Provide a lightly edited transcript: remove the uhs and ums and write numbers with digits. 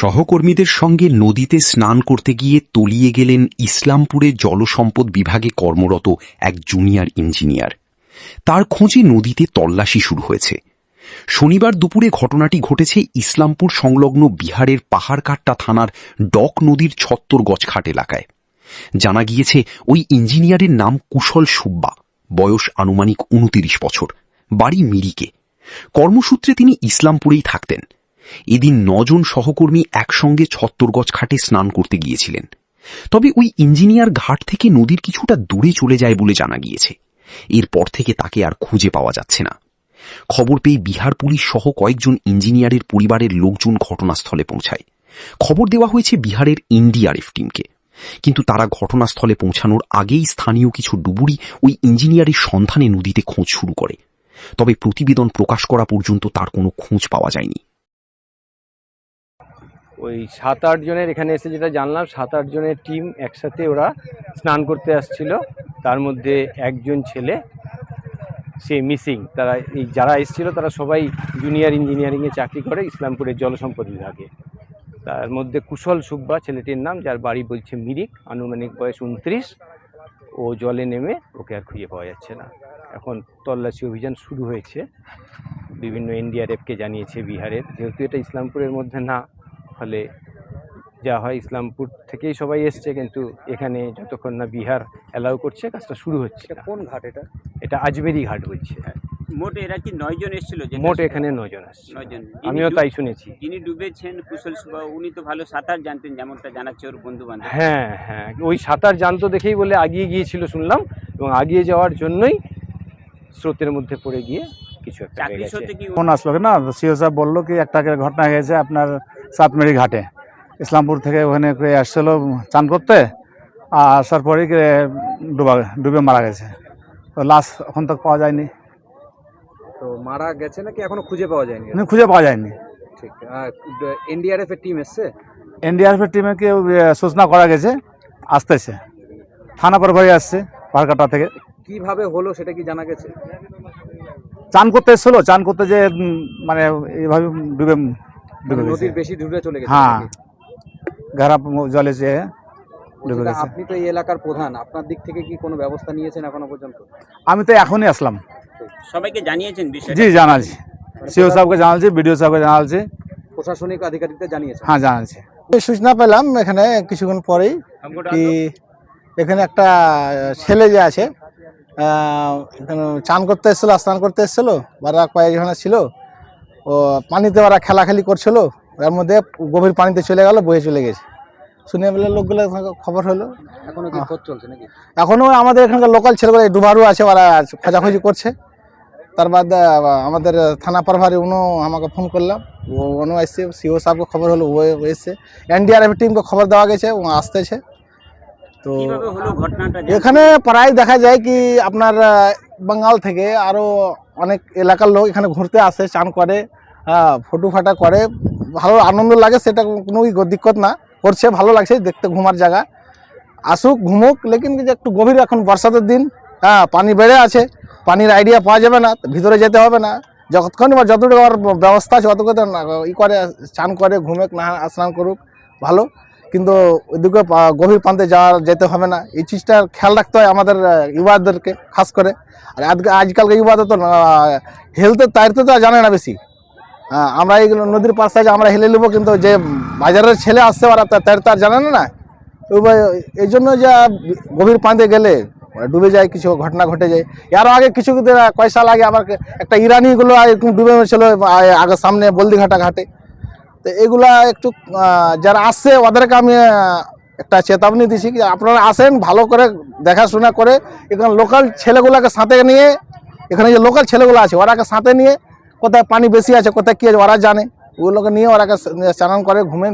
সহকর্মীদের সঙ্গে নদীতে স্নান করতে গিয়ে তলিয়ে গেলেন ইসলামপুরে জলসম্পদ বিভাগে কর্মরত এক জুনিয়র ইঞ্জিনিয়ার। তার খোঁজে নদীতে তল্লাশি শুরু হয়েছে। শনিবার দুপুরে ঘটনাটি ঘটেছে ইসলামপুর সংলগ্ন বিহারের পাহাড়কাট্টা থানার ডক নদীর ছত্তরগছঘাট এলাকায়। জানা গিয়েছে ওই ইঞ্জিনিয়ারের নাম কুশল সুব্বা, বয়স আনুমানিক 29 বছর, বাড়ি মিরিকে। কর্মসূত্রে তিনি ইসলামপুরেই থাকতেন। এদিন 9 জন সহকর্মী একসঙ্গে ছত্তরগছঘাটে স্নান করতে গিয়েছিলেন। তবে ওই ইঞ্জিনিয়ার ঘাট থেকে নদীর কিছুটা দূরে চলে যায় বলে জানা গিয়েছে। এরপর থেকে তাকে আর খুঁজে পাওয়া যাচ্ছে না। খবর পেয়ে বিহার পুলিশ সহ কয়েকজন ইঞ্জিনিয়ারের পরিবারের লোকজন ঘটনাস্থলে পৌঁছায়। খবর দেওয়া হয়েছে বিহারের এনডিআরএফ টিমকে, কিন্তু তারা ঘটনাস্থলে পৌঁছানোর আগেই স্থানীয় কিছু ডুবুরি ওই ইঞ্জিনিয়ারের সন্ধানে নদীতে খোঁজ শুরু করে। তবে প্রতিবেদন প্রকাশ করা পর্যন্ত তার কোনো খোঁজ পাওয়া যায়নি। ওই 7-8 জনের এখানে এসে যেটা জানলাম, 7-8 জনের টিম একসাথে ওরা স্নান করতে আসছিল। তার মধ্যে একজন ছেলে সে মিসিং। তারা এই যারা এসেছিল তারা সবাই জুনিয়র ইঞ্জিনিয়ারিংয়ে চাকরি করে ইসলামপুরের জলসম্পদ বিভাগে। তার মধ্যে কুশল সুব্বা ছেলেটির নাম, যার বাড়ি বলছে মিরিক, আনুমানিক বয়স 29। ও জলে নেমে ওকে আর খুঁজে পাওয়া যাচ্ছে না। এখন তল্লাশি অভিযান শুরু হয়েছে, বিভিন্ন এনডিআরএফকে জানিয়েছে বিহারের। যেহেতু এটা ইসলামপুরের মধ্যে না, ফলে যা হয় ইসলামপুর থেকেই সবাই এসছে, কিন্তু এখানে যতক্ষণ না বিহার অ্যালাউ করছে কাজটা শুরু হচ্ছে। কোন ঘাট এটা? এটা আজমেরি ঘাট বলছে। মোট এরা কি 9 জন এসেছিল? মোট এখানে 9 জন আসছে। 9 জন। আমিও তাই শুনেছি। যিনি ডুবেছেন কুশল সুব্বা, উনি তো ভালো সাঁতার জানতেন, যেমনটা জানাচ্ছে ওর বন্ধু বান্ধব। হ্যাঁ, ওই সাঁতার জানতো দেখেই বলে আগিয়ে গিয়েছিল শুনলাম, এবং আগিয়ে যাওয়ার জন্যই স্রোতের মধ্যে পড়ে গিয়ে কিছু একটা চাকরি সত্যি কি ফোন আসলো না, সিও সাহেব বললো কি একটা ঘটনা হয়েছে আপনার সাতমেরি ঘাটে। ইসলামপুর থেকে ওখানে আসছিল চান করতে, আর আসার পরেই ডুবে মারা গেছে। তো লাশ এখন তক পাওয়া যায়নি। তো মারা গেছে নাকি এখনো খুঁজে পাওয়া যায়নি? খুঁজে পাওয়া যায়নি। ঠিক। এনডিআরএফ এর টিম এসছে? এনডিআরএফ এর টিমে কি সূচনা করা গেছে, আসতেছে, থানা পরভারি আসছে পাহাড়কাটা থেকে। কিভাবে হলো সেটা কি জানা গেছে? চান করতে এসেছিল, চান করতে যে মানে এইভাবে ডুবে নদীর বেশি দূরে চলে গেছে। হ্যাঁ, গাঢ় জলে যে ডুবে গেছে। আপনি তো এই এলাকার প্রধান, আপনার দিক থেকে কি কোনো ব্যবস্থা নিয়েছেন এখনো পর্যন্ত? আমি তো এখনই আসলাম। সবাইকে জানিয়েছেন বিষয়টা? জি জানাচ্ছি, সিও সাহেবকে জানাচ্ছি, বিডিও সাহেবকে জানাচ্ছি, প্রশাসনিক আধিকারিকদের জানিয়েছেন? হ্যাঁ জানাচ্ছি। সূচনা পেলাম এখানে কিছুক্ষণ পরেই কি এখানে একটা ছেলে যে আছে এখানে চান করতে এসেছিল, স্নান করতে এসেছিল, ওরা কয়েকজন ছিল। ও পানিতে ওরা খেলাখেলি করছিল, এর মধ্যে গভীর পানিতে চলে গেল, বয়ে চলে গেছে। শুনে বলে লোকগুলো খবর হলো। এখনো কি খোঁজ চলছে নাকি? এখনো আমাদের এখানকার লোকাল ছেলেগুলো ডুবারু আছে, ওরা খোঁজাখুঁজি করছে। তার বাদ আমাদের থানা প্রভারী উনি আমাকে ফোন করলাম, উনি এসছে, সিও সাহেবকে খবর হলো, ও এসছে। এনডিআরএফ টিমকে খবর দেওয়া গেছে, ও আসতেছে। তো এখানে প্রায় দেখা যায় কি আপনার বাঙ্গাল থেকে আরও অনেক এলাকার লোক এখানে ঘুরতে আসে, চান করে, ফটো ফাটা করে, ভালো আনন্দ লাগে, সেটা কোনো দিক্কত না, করছে, ভালো লাগছে দেখতে, ঘুমার জায়গা। আসুক, ঘুমুক, লেকিন একটু গভীর, এখন বর্ষাতের দিন, পানি বেড়ে আছে, পানির আইডিয়া পাওয়া যাবে না, ভিতরে যেতে হবে না। যতক্ষণ বা যতটুকু আমার ব্যবস্থা আছে অতটুকু করে চান করে, ঘুমেক, না স্নান করুক, ভালো। কিন্তু ওইদিকে গভীর পানিতে যেতে হবে না, এই চিজটার খেয়াল রাখতে হয় আমাদের ইউবাদেরকে খাস করে। আর আজকালকার ইউবাদের তো হেলতে তাইরতে তো জানে না বেশি। আমরা এইগুলো নদীর পাশে আমরা হেলে নেবো, কিন্তু যে বাজারের ছেলে আসছে ওরা তাইরতে আর জানে না। এই জন্য যে গভীর পানিতে গেলে ডুবে যায়, কিছু ঘটনা ঘটে যায়। এর আগে কিছু কয়েক সাল আগে আবার একটা ইরানিগুলো এরকম ডুবে ছিল আগে সামনে বলদিঘাটা ঘাটে। তো এগুলা একটু যারা আসছে ওদেরকে আমি একটা চেতাবনী দিছি যে আপনারা আসেন, ভালো করে দেখাশোনা করে, এখানে লোকাল ছেলেগুলোকে সাথে নিয়ে, এখানে যে লোকাল ছেলেগুলো আছে ওরাকে সাথে নিয়ে, কোথায় পানি বেশি আছে, কোথায় কী আছে ওরা জানে, ওগুলোকে নিয়ে ওরাকে স্নান করে ঘুমেন।